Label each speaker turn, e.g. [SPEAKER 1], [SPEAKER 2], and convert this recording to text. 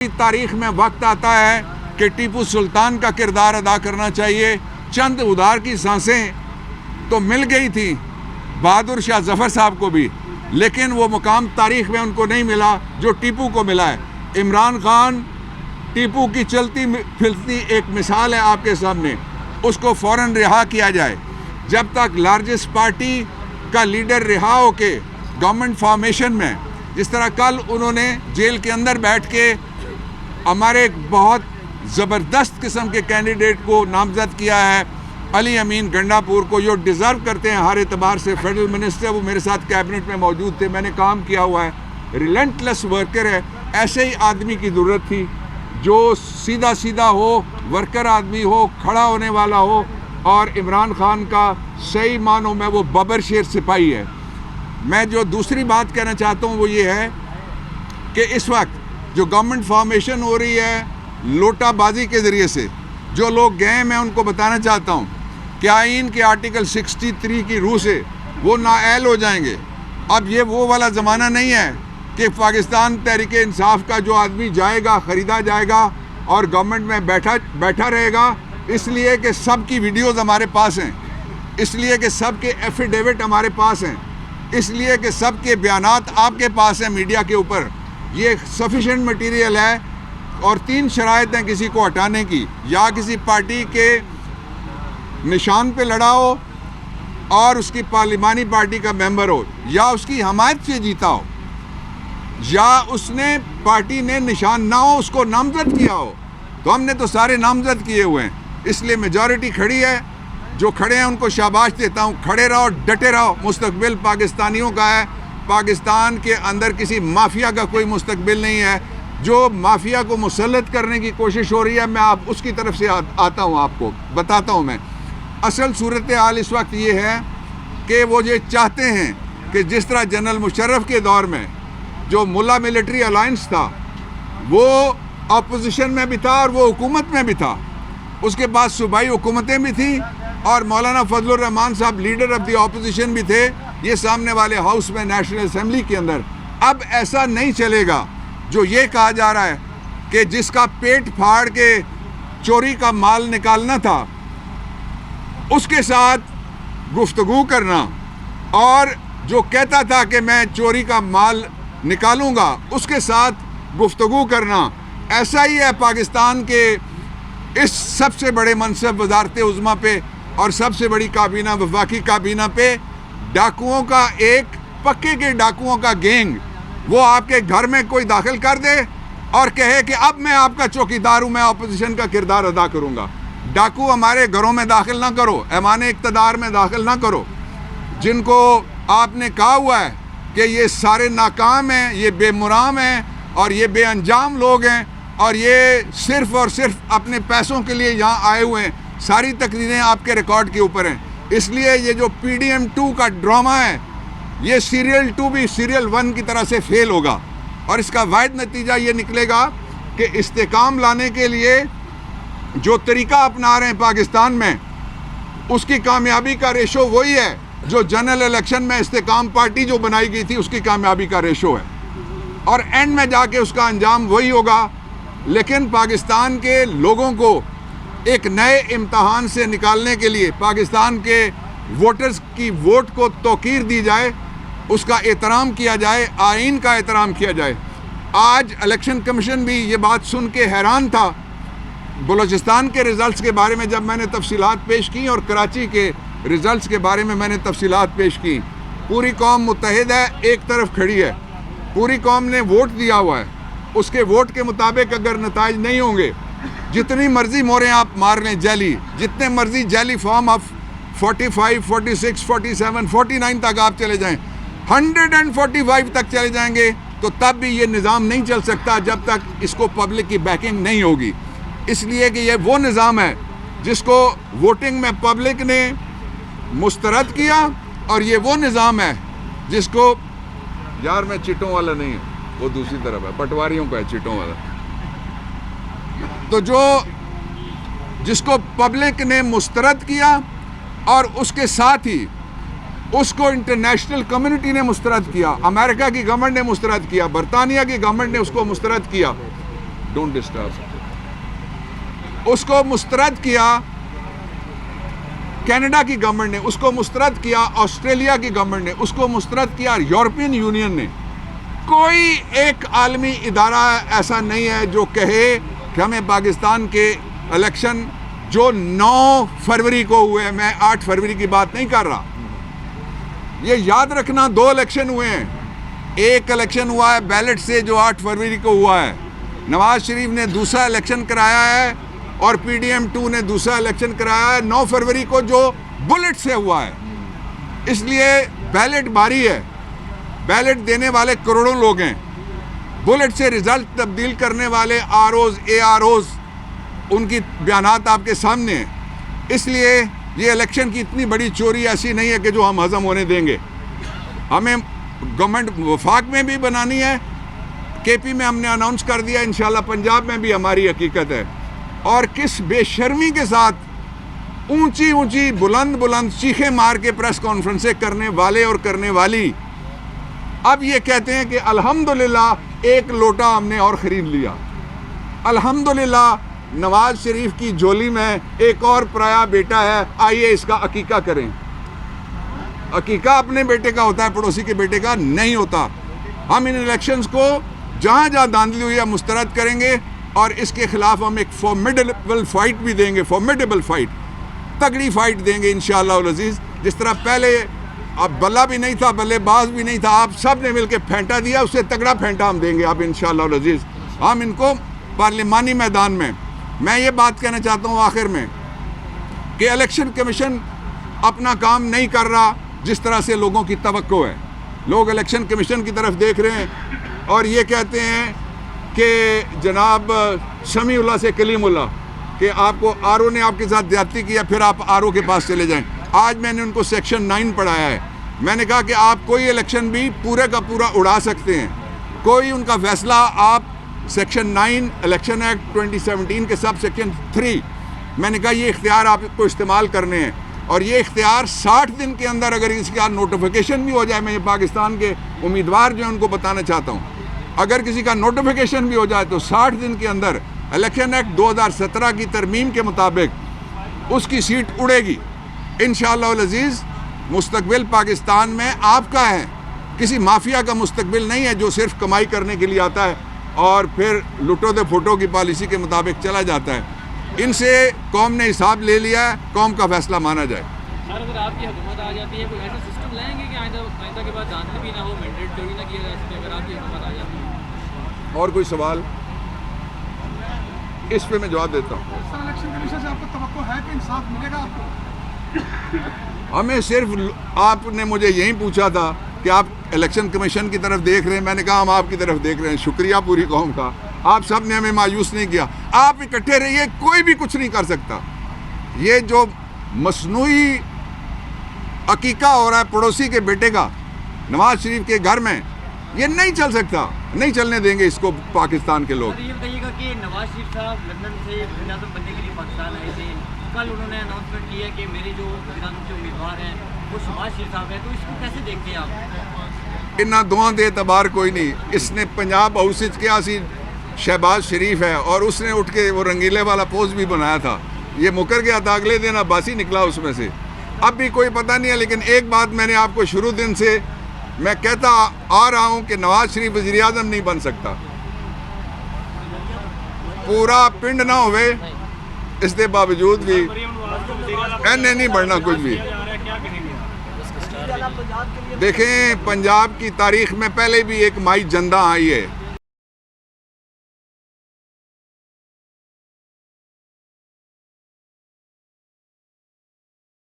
[SPEAKER 1] तारीख में वक्त आता है कि टीपू सुल्तान का किरदार अदा करना चाहिए। चंद उधार की सांसें तो मिल गई थी बहादुर शाह जफर साहब को भी, लेकिन वो मुकाम तारीख में उनको नहीं मिला जो टीपू को मिला है। इमरान खान टीपू की चलती फिरती एक मिसाल है आपके सामने, उसको फ़ौरन रिहा किया जाए। जब तक लार्जेस्ट पार्टी का लीडर रिहा होके गवर्नमेंट फॉर्मेशन में, जिस तरह कल उन्होंने जेल के अंदर बैठ के हमारे एक बहुत ज़बरदस्त किस्म के कैंडिडेट को नामज़द किया है, अली अमीन गंडापुर को, जो डिज़र्व करते हैं हर एतबार से। फेडरल मिनिस्टर, वो मेरे साथ कैबिनेट में मौजूद थे, मैंने काम किया हुआ है, रिलेंटलेस वर्कर है। ऐसे ही आदमी की ज़रूरत थी जो सीधा सीधा हो, वर्कर आदमी हो, खड़ा होने वाला हो, और इमरान खान का सही मानों में वो बबर शेर सिपाही है। मैं जो दूसरी बात कहना चाहता हूँ वो ये है कि इस वक्त जो गवर्नमेंट फॉर्मेशन हो रही है लोटाबाजी के ज़रिए से, जो लोग गए, मैं उनको बताना चाहता हूँ कि आइन के आर्टिकल 63 की रूह से वो नाअहल हो जाएंगे। अब ये वो वाला ज़माना नहीं है कि पाकिस्तान तहरीक इंसाफ का जो आदमी जाएगा, ख़रीदा जाएगा और गवर्नमेंट में बैठा रहेगा, इसलिए कि सब की वीडियोज़ हमारे पास हैं, इसलिए कि सब के एफिडेविट हमारे पास हैं, इसलिए कि सब के बयानात आपके पास हैं मीडिया के ऊपर। ये सफिशेंट मटेरियल है। और 3 शराइत हैं किसी को हटाने की, या किसी पार्टी के निशान पे लड़ा हो और उसकी पार्लिमानी पार्टी का मेंबर हो, या उसकी हमायत से जीता हो, या उसने पार्टी ने निशान ना हो उसको नामजद किया हो। तो हमने तो सारे नामजद किए हुए हैं, इसलिए मेजॉरिटी खड़ी है। जो खड़े हैं उनको शाबाश देता हूँ, खड़े रहो, डटे रहो। मुस्तकबिल पाकिस्तानियों का है, पाकिस्तान के अंदर किसी माफिया का कोई मुस्तकबिल नहीं है। जो माफिया को मुसल्लत करने की कोशिश हो रही है, मैं आप उसकी तरफ से आता हूँ, आपको बताता हूँ। मैं असल सूरत हाल इस वक्त ये है कि वो ये चाहते हैं कि जिस तरह जनरल मुशर्रफ के दौर में जो मुल्ला मिलिट्री अलायंस था, वो अपोजिशन में भी था और वो हुकूमत में भी था, उसके बाद सूबाई हुकूमतें भी थी, और मौलाना फजलुर रहमान साहब लीडर ऑफ द अपोजिशन भी थे, ये सामने वाले हाउस में नेशनल असेंबली के अंदर। अब ऐसा नहीं चलेगा। जो ये कहा जा रहा है कि जिसका पेट फाड़ के चोरी का माल निकालना था उसके साथ गुफ्तगू करना, और जो कहता था कि मैं चोरी का माल निकालूंगा उसके साथ गुफ्तगू करना, ऐसा ही है पाकिस्तान के इस सबसे बड़े मनसब वजारत उज़्मा पे और सबसे बड़ी काबीना, वफाकी काबीना पे, डाकुओं का एक पक्के के डाकुओं का गैंग, वो आपके घर में कोई दाखिल कर दे और कहे कि अब मैं आपका चौकीदार हूँ, मैं अपोजिशन का किरदार अदा करूँगा। डाकू हमारे घरों में दाखिल ना करो, ऐवान इक़्तिदार में दाखिल ना करो, जिनको आपने कहा हुआ है कि ये सारे नाकाम हैं, ये बेमुराम हैं और ये बेअंजाम लोग हैं, और ये सिर्फ़ और सिर्फ अपने पैसों के लिए यहाँ आए हुए हैं। सारी तकरीरें आपके रिकॉर्ड के ऊपर हैं। इसलिए ये जो PDM 2 का ड्रामा है, ये सीरियल 2 भी सीरियल 1 की तरह से फेल होगा, और इसका वाहिद नतीजा ये निकलेगा कि इस्तेकाम लाने के लिए जो तरीका अपना रहे हैं पाकिस्तान में, उसकी कामयाबी का रेशो वही है जो जनरल इलेक्शन में इस्तेकाम पार्टी जो बनाई गई थी उसकी कामयाबी का रेशो है, और एंड में जाके उसका अंजाम वही होगा। लेकिन पाकिस्तान के लोगों को एक नए इम्तहान से निकालने के लिए पाकिस्तान के वोटर्स की वोट को तौकीर दी जाए, उसका एहतराम किया जाए, आइन का एहतराम किया जाए। आज इलेक्शन कमीशन भी ये बात सुन के हैरान था। बलूचिस्तान के रिज़ल्ट्स के बारे में जब मैंने तफसीलात पेश की और कराची के रिज़ल्ट्स के बारे में मैंने तफसीलात पेश की, पूरी कौम मुत्तहिद है, एक तरफ खड़ी है, पूरी कौम ने वोट दिया हुआ है। उसके वोट के मुताबिक अगर नताइज नहीं होंगे, जितनी मर्जी मोहरें आप मार लें जैली, जितने मर्जी जैली फॉर्म आप 45, 46, 47, 49 तक आप चले जाएं, 145 तक चले जाएंगे, तो तब भी ये निज़ाम नहीं चल सकता जब तक इसको पब्लिक की बैकिंग नहीं होगी। इसलिए कि ये वो निज़ाम है जिसको वोटिंग में पब्लिक ने मुस्तरद किया, और ये वो निज़ाम है जिसको, यार मैं चिटों वाला नहीं हूँ, वो दूसरी तरफ है, पटवारियों का है चिटों वाला। तो जिसको पब्लिक ने मुस्तरद किया, और उसके साथ ही उसको इंटरनेशनल कम्युनिटी ने मुस्तरद किया, अमेरिका की गवर्नमेंट ने मुस्तरद किया, बरतानिया की गवर्नमेंट ने उसको मुस्तरद किया। Don't disturb. उसको मुस्तरद किया कनाडा की गवर्नमेंट ने, उसको मुस्तरद किया ऑस्ट्रेलिया की गवर्नमेंट ने, उसको मुस्तरद किया यूरोपियन यूनियन ने। कोई एक आलमी इदारा ऐसा नहीं है जो कहे कि हमें पाकिस्तान के इलेक्शन जो 9 फरवरी को हुए, मैं 8 फरवरी की बात नहीं कर रहा, ये याद रखना 2 इलेक्शन हुए हैं। एक इलेक्शन हुआ है बैलेट से जो 8 फरवरी को हुआ है, नवाज शरीफ ने दूसरा इलेक्शन कराया है और PDM2 ने दूसरा इलेक्शन कराया है 9 फरवरी को जो बुलेट से हुआ है। इसलिए बैलेट बारी है, बैलेट देने वाले करोड़ों लोग हैं, बुलेट से रिजल्ट तब्दील करने वाले ROs AROs उनकी बयानात आपके सामने हैं। इसलिए ये इलेक्शन की इतनी बड़ी चोरी ऐसी नहीं है कि जो हम हजम होने देंगे। हमें गवर्नमेंट वफाक में भी बनानी है, KP में हमने अनाउंस कर दिया, इंशाल्लाह पंजाब में भी हमारी हकीकत है। और किस बेशर्मी के साथ ऊंची ऊंची बुलंद बुलंद चीखें मार के प्रेस कॉन्फ्रेंसें करने वाले और करने वाली अब ये कहते हैं कि अल्हम्दुलिल्लाह 1 लोटा हमने और ख़रीद लिया। अल्हम्दुलिल्लाह नवाज शरीफ की झोली में एक और पराया बेटा है, आइए इसका अकीका करें। अकीका अपने बेटे का होता है, पड़ोसी के बेटे का नहीं होता। हम इन इलेक्शंस को जहाँ जहाँ धांधली हुई है मुस्तरद करेंगे और इसके खिलाफ हम एक फॉर्मिडेबल फाइट भी देंगे, फॉर्मिडेबल फाइट, तगड़ी फाइट देंगे इंशाअल्लाह अज़ीज़। जिस तरह पहले अब बल्ला भी नहीं था, बल्लेबाज भी नहीं था, आप सब ने मिलकर फेंटा दिया, उससे तगड़ा फेंटा हम देंगे अब इंशाअल्लाह अज़ीज़। हम इनको पार्लिमानी मैदान में, मैं ये बात कहना चाहता हूँ आखिर में कि इलेक्शन कमीशन अपना काम नहीं कर रहा जिस तरह से लोगों की तवक्को है। लोग इलेक्शन कमीशन की तरफ देख रहे हैं और ये कहते हैं कि जनाब शमीउल्लाह से कलीमुल्लाह कि आपको RO ने आपके साथ ज्यादती किया, फिर आप RO के पास चले जाएं। आज मैंने उनको सेक्शन 9 पढ़ाया है। मैंने कहा कि आप कोई इलेक्शन भी पूरे का पूरा उड़ा सकते हैं, कोई उनका फैसला आप सेक्शन 9 इलेक्शन एक्ट 2017 के सब सेक्शन 3, मैंने कहा ये इख्तियार आपको इस्तेमाल करने हैं और ये इख्तियार 60 दिन के अंदर अगर इसका नोटिफिकेशन भी हो जाए, मैं ये पाकिस्तान के उम्मीदवार जो हैं उनको बताना चाहता हूँ, अगर किसी का नोटिफिकेशन भी हो जाए तो 60 दिन के अंदर इलेक्शन एक्ट 2017 की तरमीम के मुताबिक उसकी सीट उड़ेगी इंशाअल्लाह अज़ीज़। मुस्तकबिल पाकिस्तान में आपका है, किसी माफिया का मुस्तकबिल नहीं है जो सिर्फ कमाई करने के लिए आता है और फिर लुटो दे फोटो की पॉलिसी के मुताबिक चला जाता है। इनसे कौम ने हिसाब ले लिया है, कौम का फैसला माना जाए।
[SPEAKER 2] सर अगर आपकी हुकूमत आ जाती है, कोई ऐसा सिस्टम लाएंगे कि आइंदा के बाद धांधली भी ना हो, मैंडेट चोरी ना किया जा सके, अगर आपकी हुकूमत आ जाती है?
[SPEAKER 1] और कोई सवाल? इस पे मैं जवाब देता हूँ।
[SPEAKER 3] सर इलेक्शन कमीशन से आपको तवक्को है कि इंसाफ मिलेगा आपको?
[SPEAKER 1] हमें सिर्फ आपने मुझे यही पूछा था कि आप इलेक्शन कमीशन की तरफ देख रहे हैं, मैंने कहा हम आपकी तरफ देख रहे हैं। शुक्रिया पूरी कौम का, आप सब ने हमें मायूस नहीं किया। आप इकट्ठे रहिए, कोई भी कुछ नहीं कर सकता। ये जो मसनूई अकीका हो रहा है पड़ोसी के बेटे का नवाज शरीफ के घर में, ये नहीं चल सकता, नहीं चलने देंगे इसको पाकिस्तान के लोग।
[SPEAKER 2] ये बताइएगा कि नवाज शरीफ साहब लंदन से वज़ीर आज़म बनने के लिए पाकिस्तान आए थे, कल उन्होंने अनाउंसमेंट की है कि मेरे जो वज़ीर आज़म के उम्मीदवार हैं वो शहबाज शरीफ साहब हैं, तो इसको कैसे देखते हैं आप?
[SPEAKER 1] इन्ना दुआ दे तबार कोई नहीं। इसने पंजाब हाउस क्या सी शहबाज शरीफ है और उसने उठ के वो रंगीले वाला पोस्ट भी बनाया था, ये मुकर गया था, अगले दिन अब्बासी निकला उसमें से। अब भी कोई पता नहीं है, लेकिन एक बात मैंने आपको शुरू दिन से मैं कहता आ रहा हूँ कि नवाज शरीफ वज़ीर आज़म नहीं बन सकता। पूरा पिंड ना होवे इसके बावजूद भी एने नहीं बढ़ना कुछ भी। देखें पंजाब की तारीख में पहले भी एक माई जंदा आई है,